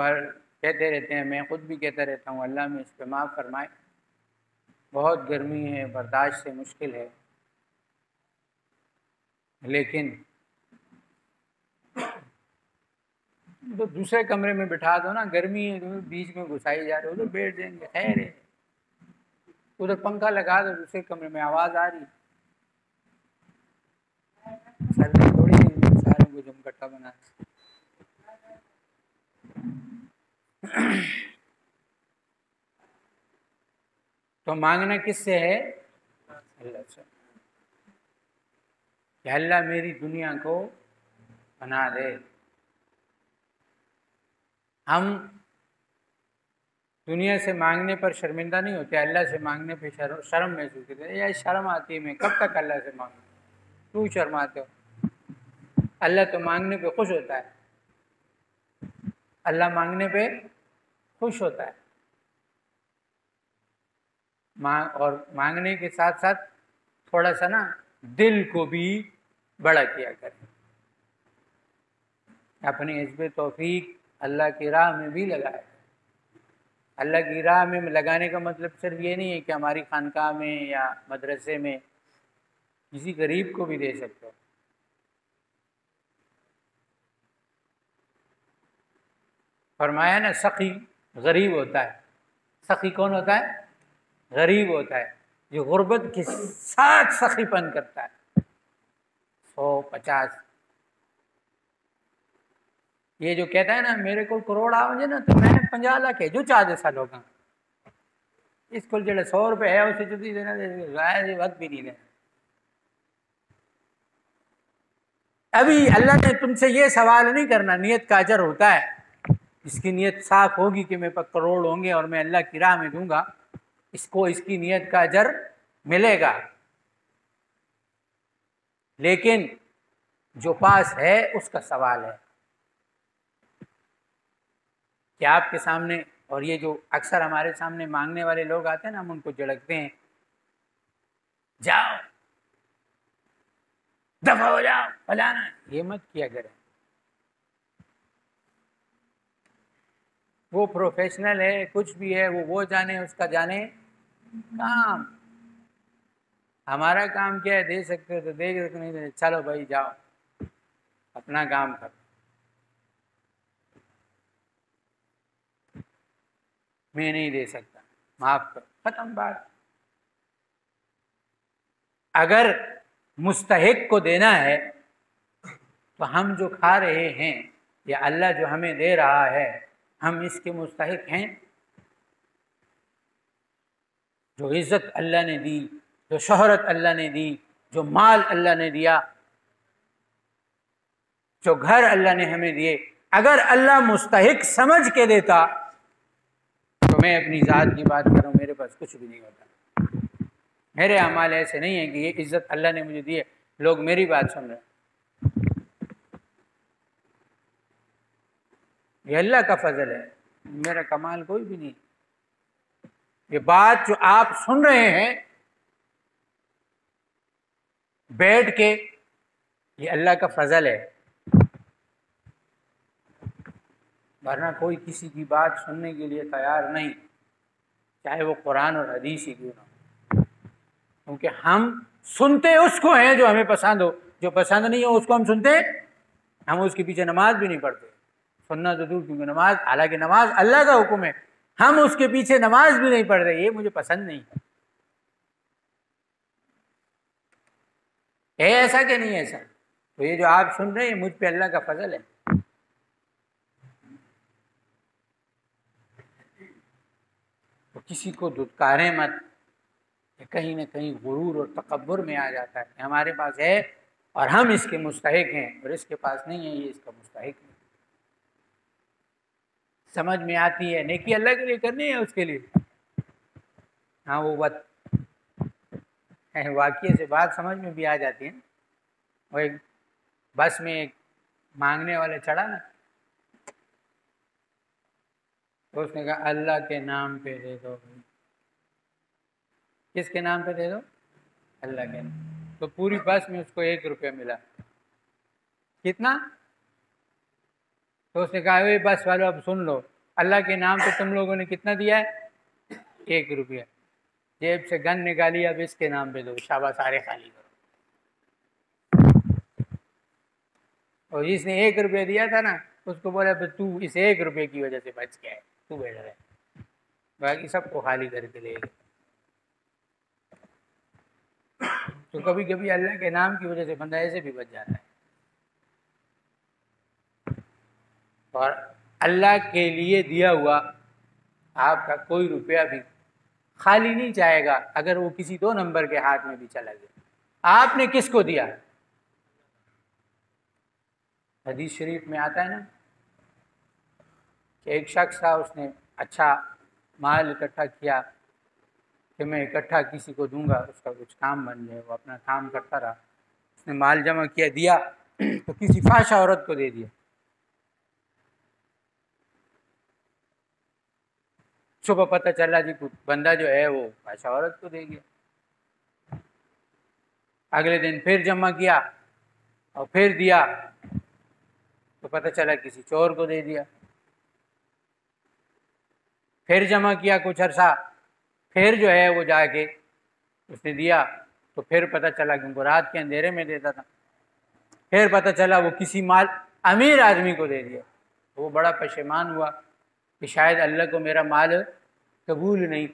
کہتے رہتے ہیں، میں خود بھی کہتا رہتا ہوں، اللہ میں اس پہ معاف فرمائے، بہت گرمی ہے، برداشت سے مشکل ہے، لیکن تو دوسرے کمرے میں بٹھا دو نا، گرمی ہے بیچ میں گھسائی جا رہے ہو تو بیٹھ جائیں گے، خیر ہے، ادھر پنکھا لگا دو، دوسرے کمرے میں آواز آ رہی، سردی تھوڑی سارے کو جم کٹا بنا۔ تو مانگنا کس سے ہے؟ اللہ سے، کہ اللہ میری دنیا کو بنا دے۔ ہم دنیا سے مانگنے پر شرمندہ نہیں ہوتے، اللہ سے مانگنے پہ شرم محسوس کرتے ہیں، یا شرم آتی ہے، میں کب تک اللہ سے مانگوں؟ کیوں شرماتے ہو؟ اللہ تو مانگنے پہ خوش ہوتا ہے، اللہ مانگنے پہ خوش ہوتا ہے۔ اور مانگنے کے ساتھ ساتھ تھوڑا سا نا دل کو بھی بڑا کیا کریں، اپنی حسب توفیق اللہ کی راہ میں بھی لگائے۔ اللہ کی راہ میں لگانے کا مطلب صرف یہ نہیں ہے کہ ہماری خانقاہ میں یا مدرسے میں، کسی غریب کو بھی دے سکتے ہو۔ فرمایا نا سخی غریب ہوتا ہے، سخی کون ہوتا ہے؟ غریب ہوتا ہے، جو غربت کے ساتھ سخی پن کرتا ہے، 150 یہ جو کہتا ہے نا میرے کو کروڑ آوے نا تو میں نے 50 لاکھ ہے جو چاہ دے سا لوگاں اس کو جڑے 100 روپے ہے اسے جدی دینا دے وقت بھی نہیں دینا۔ ابھی اللہ نے تم سے یہ سوال نہیں کرنا، نیت کا اجر ہوتا ہے، جس کی نیت صاف ہوگی کہ میرے پاس کروڑ ہوں گے اور میں اللہ کی راہ میں دوں گا، اس کو اس کی نیت کا اجر ملے گا، لیکن جو پاس ہے اس کا سوال ہے کہ آپ کے سامنے، اور یہ جو اکثر ہمارے سامنے مانگنے والے لوگ آتے ہیں نا، ہم ان کو جھڑکتے ہیں، جاؤ دفع ہو جاؤ فلانا، یہ مت کیا کریں. وہ پروفیشنل ہے، کچھ بھی ہے، وہ جانے، اس کا جانے کام. ہمارا کام کیا ہے؟ دے سکتے ہو تو دے گے، نہیں دے چلو بھائی جاؤ اپنا کام کرو. میں نہیں دے سکتا، معاف کرو، ختم بات. اگر مستحق کو دینا ہے تو ہم جو کھا رہے ہیں یا اللہ جو ہمیں دے رہا ہے، ہم اس کے مستحق ہیں؟ جو عزت اللہ نے دی، جو شہرت اللہ نے دی، جو مال اللہ نے دیا، جو گھر اللہ نے ہمیں دیے، اگر اللہ مستحق سمجھ کے دیتا تو میں اپنی ذات کی بات کروں، میرے پاس کچھ بھی نہیں ہوتا. میرے اعمال ایسے نہیں ہیں کہ یہ عزت اللہ نے مجھے دی ہے، لوگ میری بات سن رہے ہیں. یہ اللہ کا فضل ہے، میرا کمال کوئی بھی نہیں. یہ بات جو آپ سن رہے ہیں بیٹھ کے، یہ اللہ کا فضل ہے، ورنہ کوئی کسی کی بات سننے کے لیے تیار نہیں، چاہے وہ قرآن اور حدیث ہی کیوں نہ ہو. کیونکہ ہم سنتے اس کو ہیں جو ہمیں پسند ہو، جو پسند نہیں ہو اس کو ہم سنتے، ہم اس کے پیچھے نماز بھی نہیں پڑھتے. سننا تو دور، کیونکہ نماز، حالانکہ نماز اللہ کا حکم ہے، ہم اس کے پیچھے نماز بھی نہیں پڑھ رہے، یہ مجھے پسند نہیں ہے ایسا کہ نہیں ایسا. تو یہ جو آپ سن رہے ہیں مجھ پہ اللہ کا فضل ہے. تو کسی کو دھتکاریں مت، کہیں نہ کہیں غرور اور تکبر میں آ جاتا ہے کہ ہمارے پاس ہے اور ہم اس کے مستحق ہیں، اور اس کے پاس نہیں ہے، یہ اس کا مستحق نہیں. سمجھ میں آتی ہے نیکی اللہ کے لیے کرنی ہے، اس کے لیے. ہاں وہ بات واقعے سے بات سمجھ میں بھی آ جاتی ہے. وہ ایک بس میں ایک مانگنے والا چڑھا نا، تو اس نے کہا اللہ کے نام پہ دے دو. کس کے نام پہ دے دو؟ اللہ کے نام. تو پوری بس میں اس کو 1 روپیہ ملا. کتنا؟ تو اس نے کہا اے بس والو اب سن لو، اللہ کے نام پہ تم لوگوں نے کتنا دیا ہے؟ 1 روپیہ. جیب سے گن نکالی، اب اس کے نام پہ دو، شاباش سارے خالی کرو. اور جس نے 1 روپیہ دیا تھا نا، اس کو بولا تو اس 1 روپے کی وجہ سے بچ گیا ہے، تو بیٹھ رہا ہے، باقی سب کو خالی کر کے لے گئے. تو کبھی کبھی اللہ کے نام کی وجہ سے بندہ ایسے بھی بچ جاتا ہے. اور اللہ کے لیے دیا ہوا آپ کا کوئی روپیہ بھی خالی نہیں جائے گا اگر وہ کسی 2 نمبر کے ہاتھ میں بھی چلا گیا. آپ نے کس کو دیا؟ حدیث شریف میں آتا ہے نا کہ ایک شخص تھا، اس نے اچھا مال اکٹھا کیا کہ میں اکٹھا کسی کو دوں گا، اس کا کچھ کام بن جائے. وہ اپنا کام کرتا رہا، اس نے مال جمع کیا، دیا تو کسی فحشہ عورت کو دے دیا. صبح پتہ چلا جی بندہ جو ہے وہ فحشہ عورت کو دے گیا. اگلے دن پھر جمع کیا اور پھر دیا تو پتہ چلا کسی چور کو دے دیا. پھر جمع کیا کچھ عرصہ، پھر جو ہے وہ جا کے اس نے دیا تو پھر پتہ چلا کہ وہ رات کے اندھیرے میں دیتا تھا. پھر پتہ چلا وہ کسی مال امیر آدمی کو دے دیا. وہ بڑا پشیمان ہوا کہ شاید اللہ کو میرا مال قبول نہیں،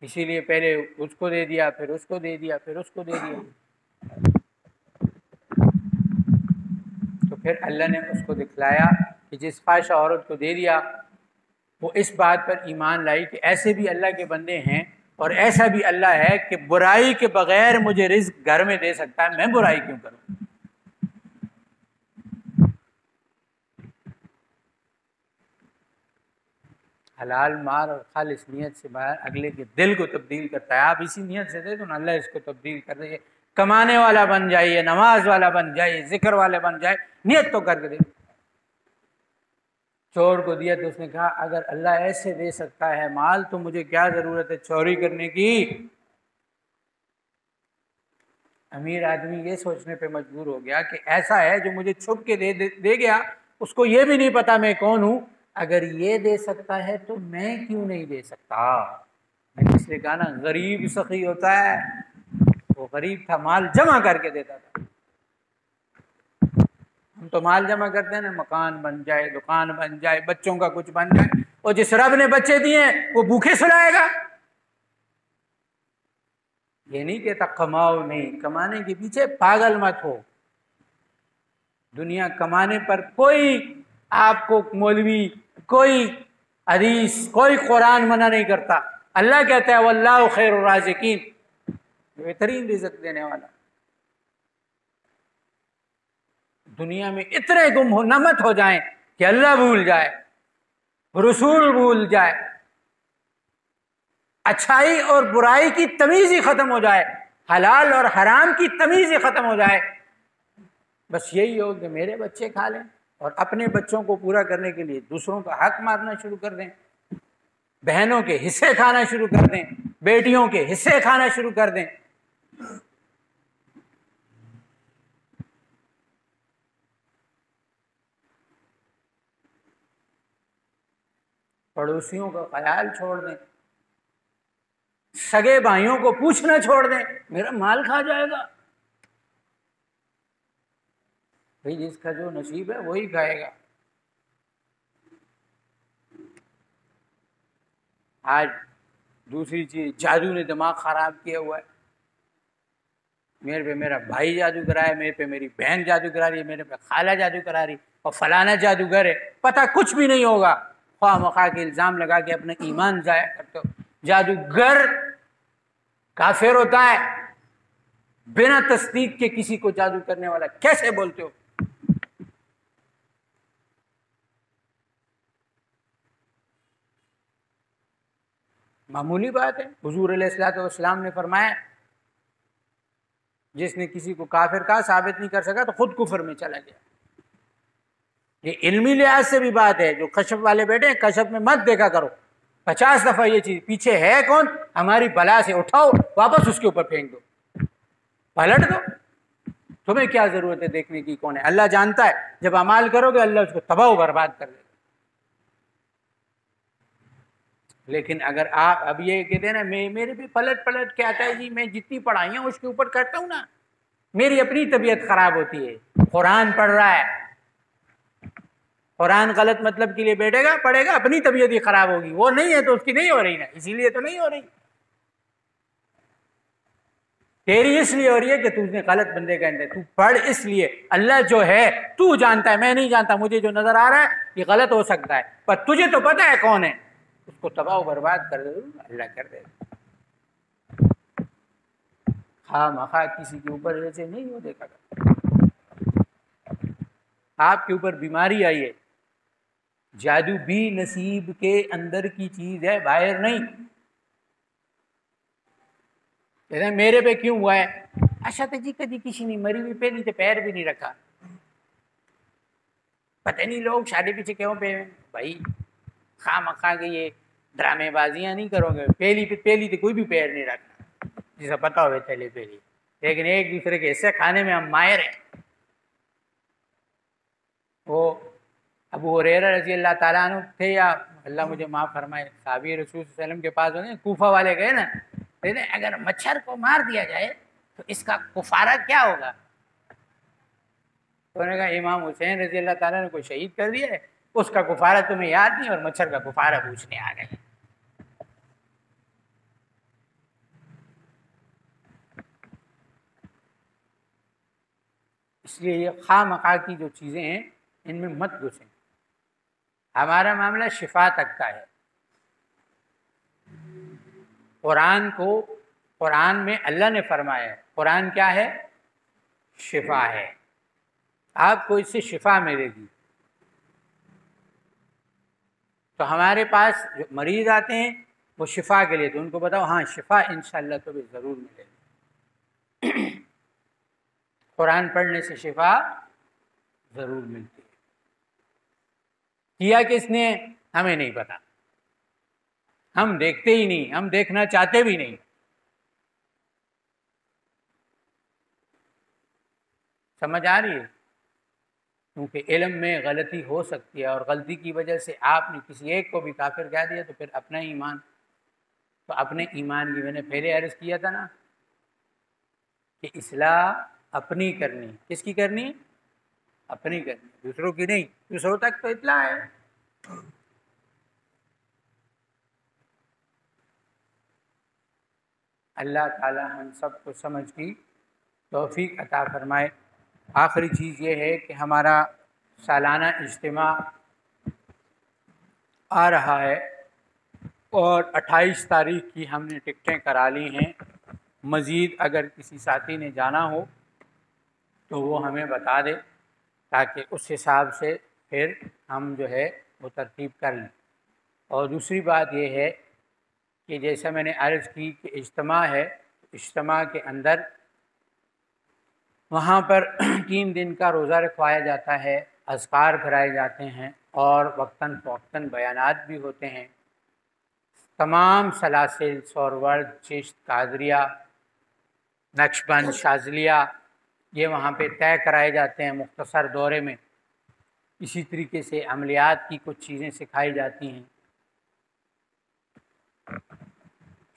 اسی لیے پہلے اس کو دے دیا، پھر اس کو دے دیا، پھر اس کو دے دیا. تو پھر اللہ نے اس کو دکھلایا کہ جس فاحشہ عورت کو دے دیا وہ اس بات پر ایمان لائی کہ ایسے بھی اللہ کے بندے ہیں اور ایسا بھی اللہ ہے کہ برائی کے بغیر مجھے رزق گھر میں دے سکتا ہے، میں برائی کیوں کروں. حلال مال اور خالص نیت سے باہر اگلے کے دل کو تبدیل کرتا ہے. آپ اسی نیت سے دے تو اللہ اس کو تبدیل کر دے. کمانے والا بن جائے, نماز والا بن جائے, ذکر والے بن جائے, نیت تو کر کے دے. چور کو دیا تو اس نے کہا اگر اللہ ایسے دے سکتا ہے مال تو مجھے کیا ضرورت ہے چوری کرنے کی. امیر آدمی یہ سوچنے پہ مجبور ہو گیا کہ ایسا ہے جو مجھے چھپ کے دے گیا, اس کو یہ بھی نہیں پتا میں کون ہوں. اگر یہ دے سکتا ہے تو میں کیوں نہیں دے سکتا. میں نے اس لیے کہا نا غریب سخی ہوتا ہے. وہ غریب تھا, مال جمع کر کے دیتا تھا. ہم تو مال جمع کرتے ہیں نا, مکان بن جائے, دکان بن جائے, بچوں کا کچھ بن جائے, اور جس رب نے بچے دیے وہ بھوکے سلائے گا. یہ نہیں کہتا کماؤ نہیں, کمانے کے پیچھے پاگل مت ہو. دنیا کمانے پر کوئی آپ کو مولوی, کوئی حدیث, کوئی قرآن منع نہیں کرتا. اللہ کہتا ہے واللہ خیر الرازقین, بہترین رزق دینے والا. دنیا میں اتنے گم ہو نمت ہو جائیں کہ اللہ بھول جائے, رسول بھول جائے, اچھائی اور برائی کی تمیز ہی ختم ہو جائے, حلال اور حرام کی تمیز ہی ختم ہو جائے. بس یہی ہو کہ میرے بچے کھا لیں, اور اپنے بچوں کو پورا کرنے کے لیے دوسروں کا حق مارنا شروع کر دیں, بہنوں کے حصے کھانا شروع کر دیں, بیٹیوں کے حصے کھانا شروع کر دیں. پڑوسیوں کا خیال چھوڑ دیں, سگے بھائیوں کو پوچھنا چھوڑ دیں, میرا مال کھا جائے گا. بھئی جس کا جو نصیب ہے وہی کھائے گا. آج دوسری چیز, جادو نے دماغ خراب کیا ہوا ہے. میرے پہ میرا بھائی جادو کرا ہے, میرے پہ میری بہن جادو کرا رہی ہے, میرے پہ خالہ جادو کرا رہی, اور فلانا جادوگر ہے. پتہ کچھ بھی نہیں ہوگا, خواہ مخواہ کے الزام لگا کے اپنا ایمان ضائع کرتے ہو. جادوگر کافر ہوتا ہے, بنا تصدیق کے کسی کو جادو کرنے والا کیسے بولتے ہو؟ معمولی بات ہے. حضور علیہ الصلوۃ والسلام نے فرمایا جس نے کسی کو کافر کہا ثابت نہیں کر سکا تو خود کفر میں چلا گیا. یہ علمی لحاظ سے بھی بات ہے. جو کشف والے بیٹھے ہیں, کشف میں مت دیکھا کرو. 50 دفعہ یہ چیز پیچھے ہے کون, ہماری بلا سے اٹھاؤ, واپس اس کے اوپر پھینک دو, پلٹ دو. تمہیں کیا ضرورت ہے دیکھنے کی کون ہے؟ اللہ جانتا ہے. جب اعمال کرو گے اللہ اس کو تباہ و برباد کر دے گا. لیکن اگر آپ اب یہ کہتے ہیں نا میرے بھی پلٹ کے آتا ہے جی, میں جتنی پڑھائی ہوں اس کے اوپر کرتا ہوں نا, میری اپنی طبیعت خراب ہوتی ہے. قرآن پڑھ رہا ہے, قرآن غلط مطلب کے لیے بیٹھے گا, پڑھے گا, اپنی طبیعت ہی خراب ہوگی. وہ نہیں ہے تو اس کی نہیں ہو رہی نا, اسی لیے تو نہیں ہو رہی. تیری اس لیے ہو رہی ہے کہ تو نے غلط بندے کا اندر, تو پڑھ اس لیے. اللہ جو ہے تو جانتا ہے, میں نہیں جانتا. مجھے جو نظر آ رہا ہے یہ غلط ہو سکتا ہے, پر تجھے تو پتہ ہے کون ہے. اس کو تباہ و برباد کر دے اللہ کر دے. خواہ مخواہ کسی کے اوپر ایسے نہیں ہو دیکھا کرتا. آپ کے اوپر بیماری آئی ہے, جادو بھی نصیب کے اندر کی چیز ہے, باہر نہیں. کہتے ہیں میرے پہ کیوں ہوا ہے؟ اچھا تو جی کدی کسی نے مری ہوئی پہلی تو پیر بھی نہیں رکھا. پتہ نہیں لوگ شادی پیچھے کیوں پہ بھائی خواہ مخواہ کے یہ ڈرامے بازیاں نہیں کرو گے. پہلی تو کوئی بھی پیر نہیں رکھا, جسے پتا ہوئے چلے پہلی. لیکن ایک دوسرے کے حصے کھانے میں ہم ماہر ہیں. وہ ابو ہریرہ رضی اللہ تعالیٰ عنہ تھے, یا اللہ مجھے معاف فرمائے, صحابی رسول صلی اللہ علیہ وسلم کے پاس ہونے, کوفہ والے گئے نا, کہتے ہیں اگر مچھر کو مار دیا جائے تو اس کا کفارہ کیا ہوگا؟ تو انہوں نے کہا امام حسین رضی اللہ تعالیٰ نے کوئی شہید کر دیا ہے, اس کا کفارہ تمہیں یاد نہیں, اور مچھر کا کفارہ پوچھنے آ گئے. اس لیے یہ خواہ مخواہ کی جو چیزیں ہیں ان میں مت گھسیں. ہمارا معاملہ شفا تک کا ہے. قرآن میں اللہ نے فرمایا ہے, قرآن کیا ہے؟ شفا ہے. آپ کو اس سے شفا ملے گی. تو تو ہمارے پاس جو مریض آتے ہیں وہ شفا کے لیے، تو ان کو بتاؤ ہاں شفا انشاءاللہ تو بھی ضرور ملے گی قرآن پڑھنے سے شفا ضرور ملتی ہے۔ کیا کس نے؟ ہمیں نہیں پتا، ہم دیکھتے ہی نہیں، ہم دیکھنا چاہتے بھی نہیں۔ سمجھ آ رہی ہے؟ کیونکہ علم میں غلطی ہو سکتی ہے، اور غلطی کی وجہ سے آپ نے کسی ایک کو بھی کافر کہہ دیا تو پھر اپنا ایمان، تو اپنے ایمان کی میں نے پہلے عرض کیا تھا نا کہ اصلاح اپنی کرنی، کس کی کرنی؟ اپنی کرنی، دوسروں کی نہیں۔ دوسروں تک تو اطلاع ہے۔ اللہ تعالی ہم سب کو سمجھ کی توفیق عطا فرمائے۔ آخری چیز یہ ہے کہ ہمارا سالانہ اجتماع آ رہا ہے، اور 28 تاریخ کی ہم نے ٹکٹیں کرا لی ہیں۔ مزید اگر کسی ساتھی نے جانا ہو تو وہ ہمیں بتا دے، تاکہ اس حساب سے پھر ہم جو ہے وہ ترتیب کر لیں۔ اور دوسری بات یہ ہے کہ جیسا میں نے عرض کی کہ اجتماع ہے، اجتماع کے اندر وہاں پر 3 دن کا روزہ رکھوایا جاتا ہے، اذکار کرائے جاتے ہیں، اور وقتاً فوقتاً بیانات بھی ہوتے ہیں۔ تمام سلاسل، سورورد، چشت، قادریہ، نقشبند، شاذلیہ، یہ وہاں پہ طے کرائے جاتے ہیں مختصر دورے میں۔ اسی طریقے سے عملیات کی کچھ چیزیں سکھائی جاتی ہیں،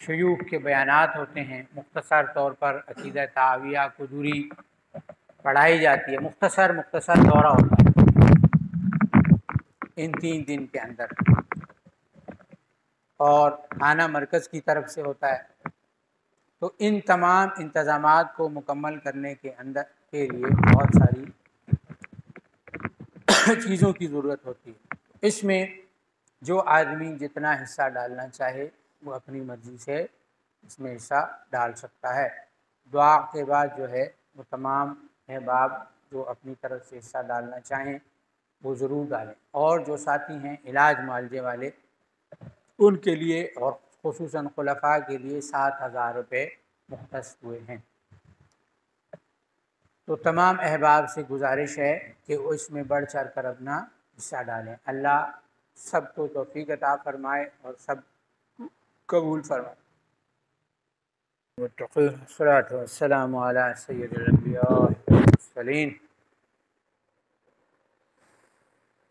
شیوخ کے بیانات ہوتے ہیں، مختصر طور پر عقیدہ تحاویہ قدوری پڑھائی جاتی ہے۔ مختصر دورہ ہوتا ہے ان 3 دن کے اندر، اور کھانا مرکز کی طرف سے ہوتا ہے۔ تو ان تمام انتظامات کو مکمل کرنے کے لیے بہت ساری چیزوں کی ضرورت ہوتی ہے۔ اس میں جو آدمی جتنا حصہ ڈالنا چاہے وہ اپنی مرضی سے اس میں حصہ ڈال سکتا ہے۔ دعا کے بعد جو ہے وہ تمام احباب جو اپنی طرف سے حصہ ڈالنا چاہیں وہ ضرور ڈالیں، اور جو ساتھی ہیں علاج معالجے والے ان کے لیے، اور خصوصاً خلفاء کے لیے 7,000 روپے مختص ہوئے ہیں۔ تو تمام احباب سے گزارش ہے کہ وہ اس میں بڑھ چڑھ کر اپنا حصہ ڈالیں۔ اللہ سب کو توفیق عطا فرمائے اور سب قبول فرمائے۔ والصلاة والسلام على سید الانبیاء والمرسلین۔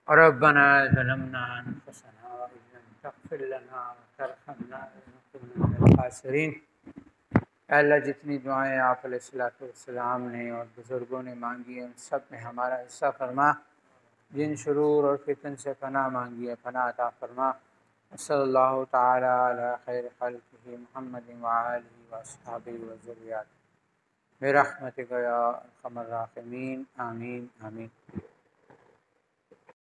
ربنا ظلمنا انفسنا وان لم تغفر لنا وترحمنا لنكونن من الخاسرین۔ اے اللہ جتنی دعائیں آپ علیہ الصلوۃ والسلام نے اور بزرگوں نے مانگی ہیں ان سب میں ہمارا حصہ فرما، جن شرور اور فتن سے پناہ مانگی ہے پناہ عطا فرما۔ صلی اللہ تعالی علی خیر خلقہ محمد وآلہ واصحابہ وذریاتہ برحمتک یا ارحم الراحمین، آمین آمین۔